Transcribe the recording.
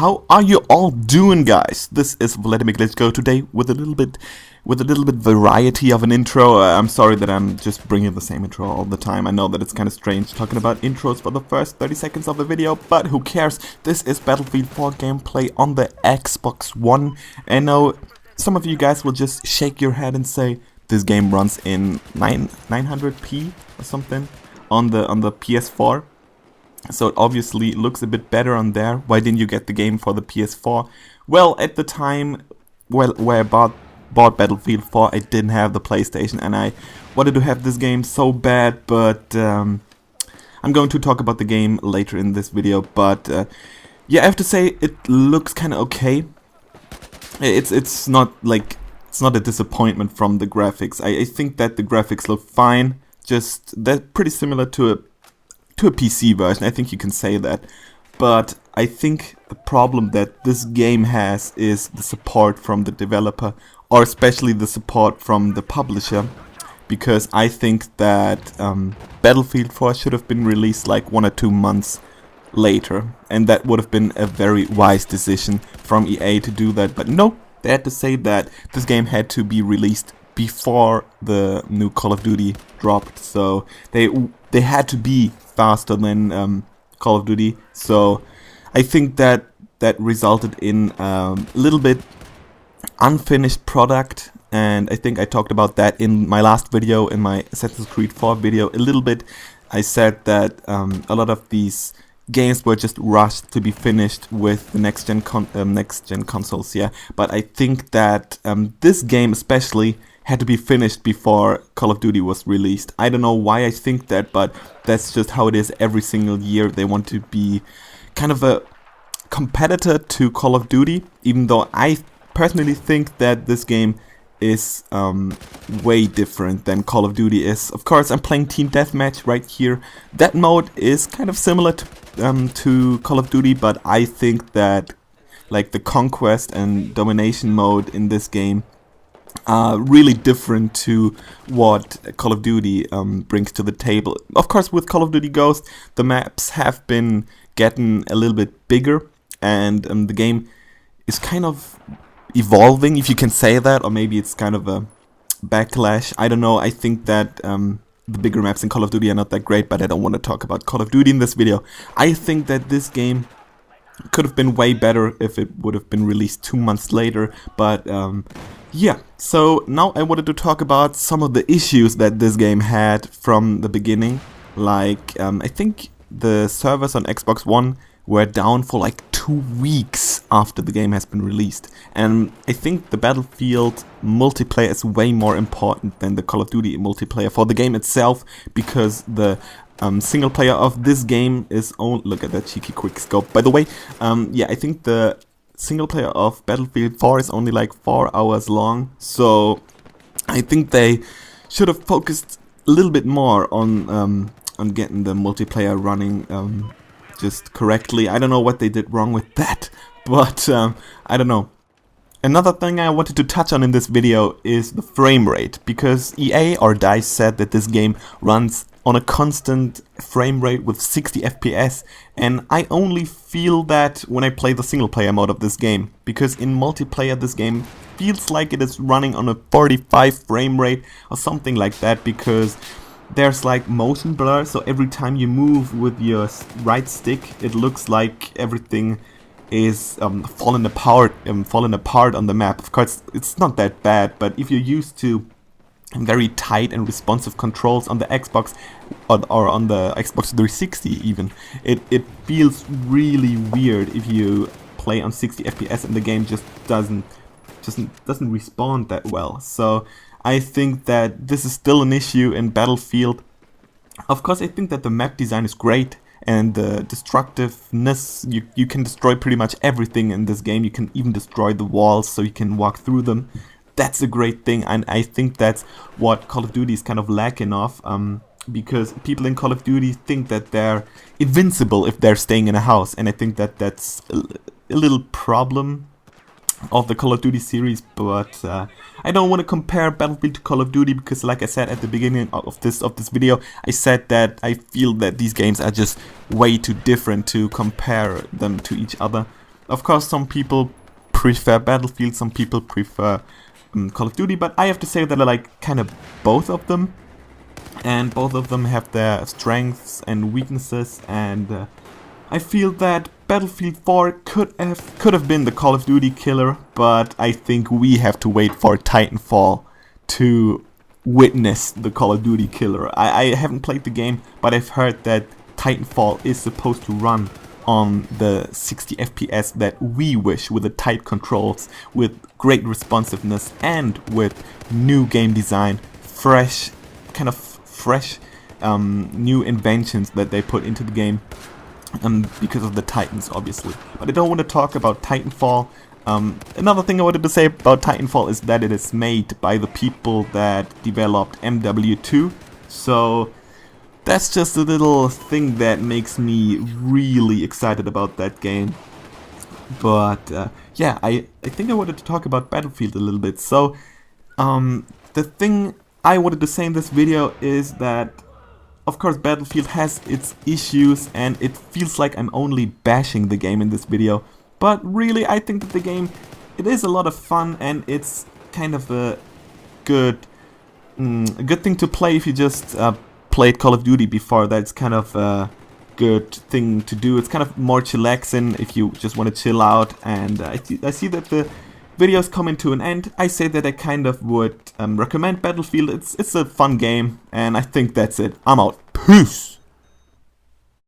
How are you all doing, guys? This is Vladimir Glitchko today with a little bit variety of an intro. I'm sorry that I'm just bringing the same intro all the time. I know that it's kind of strange talking about intros for the first 30 seconds of the video, but who cares? This is Battlefield 4 gameplay on the Xbox One. I know some of you guys will just shake your head and say this game runs in 900p or something on the PS4. So it obviously looks a bit better on there. Why didn't you get the game for the PS4? Well, at the time where I bought Battlefield 4, I didn't have the PlayStation, and I wanted to have this game so bad, but I'm going to talk about the game later in this video. But yeah, I have to say it looks kind of okay. It's not a disappointment from the graphics. I think that the graphics look fine. Just they're pretty similar to a PC version, I think you can say that. But I think the problem that this game has is the support from the developer, or especially the support from the publisher, because I think that Battlefield 4 should have been released like 1 or 2 months later, and that would have been a very wise decision from EA to do that. But no, they had to say that this game had to be released before the new Call of Duty dropped, so they had to be faster than Call of Duty. So I think that resulted in a little bit unfinished product, and I think I talked about that in my last video, in my Assassin's Creed 4 video a little bit. I said that a lot of these games were just rushed to be finished with the next gen consoles, yeah. But I think that this game especially had to be finished before Call of Duty was released. I don't know why I think that, but that's just how it is every single year. They want to be kind of a competitor to Call of Duty, even though I personally think that this game is way different than Call of Duty is. Of course, I'm playing Team Deathmatch right here. That mode is kind of similar to Call of Duty, but I think that like the Conquest and Domination mode in this game really different to what Call of Duty brings to the table. Of course, with Call of Duty Ghost, the maps have been getting a little bit bigger, and the game is kind of evolving, if you can say that, or maybe it's kind of a backlash. I don't know. I think that the bigger maps in Call of Duty are not that great, but I don't want to talk about Call of Duty in this video. I think that this game could have been way better if it would have been released 2 months later, but yeah, so now I wanted to talk about some of the issues that this game had from the beginning. Like, I think the servers on Xbox One were down for like 2 weeks after the game has been released. And I think the Battlefield multiplayer is way more important than the Call of Duty multiplayer for the game itself, because the single player of this game is only... Look at that cheeky quick scope. By the way, yeah, I think the single player of Battlefield 4 is only like 4 hours long, so I think they should have focused a little bit more on getting the multiplayer running just correctly. I don't know what they did wrong with that, but I don't know. Another thing I wanted to touch on in this video is the frame rate, because EA or DICE said that this game runs on a constant frame rate with 60 FPS, and I only feel that when I play the single player mode of this game, because in multiplayer this game feels like it is running on a 45 frame rate or something like that, because there's like motion blur, so every time you move with your right stick it looks like everything is falling apart on the map. Of course, it's not that bad, but if you're used to very tight and responsive controls on the Xbox or on the Xbox 360 even, it feels really weird if you play on 60 FPS and the game just doesn't respond that well. So I think that this is still an issue in Battlefield. Of course, I think that the map design is great, and the destructiveness, you can destroy pretty much everything in this game. You can even destroy the walls so you can walk through them. That's a great thing, and I think that's what Call of Duty is kind of lacking of, because people in Call of Duty think that they're invincible if they're staying in a house, and I think that that's a little problem of the Call of Duty series. But I don't want to compare Battlefield to Call of Duty, because like I said at the beginning of this video, I said that I feel that these games are just way too different to compare them to each other. Of course, some people prefer Battlefield, some people prefer Call of Duty, but I have to say that I like kind of both of them. And both of them have their strengths and weaknesses, and I feel that Battlefield 4 could have been the Call of Duty killer, but I think we have to wait for Titanfall to witness the Call of Duty killer. I haven't played the game, but I've heard that Titanfall is supposed to run on the 60 FPS that we wish, with the tight controls, with great responsiveness, and with new game design, fresh new inventions that they put into the game, because of the Titans, obviously. But I don't want to talk about Titanfall. Another thing I wanted to say about Titanfall is that it is made by the people that developed MW2, so that's just a little thing that makes me really excited about that game. But yeah, I think I wanted to talk about Battlefield a little bit. So the thing I wanted to say in this video is that, of course, Battlefield has its issues, and it feels like I'm only bashing the game in this video, but really I think that the game, it is a lot of fun, and it's kind of a good thing to play if you just played Call of Duty before. That's kind of a good thing to do. It's kind of more chillaxing if you just want to chill out, and I see that the videos coming to an end. I say that I kind of would recommend Battlefield. It's a fun game, and I think that's it. I'm out. Peace!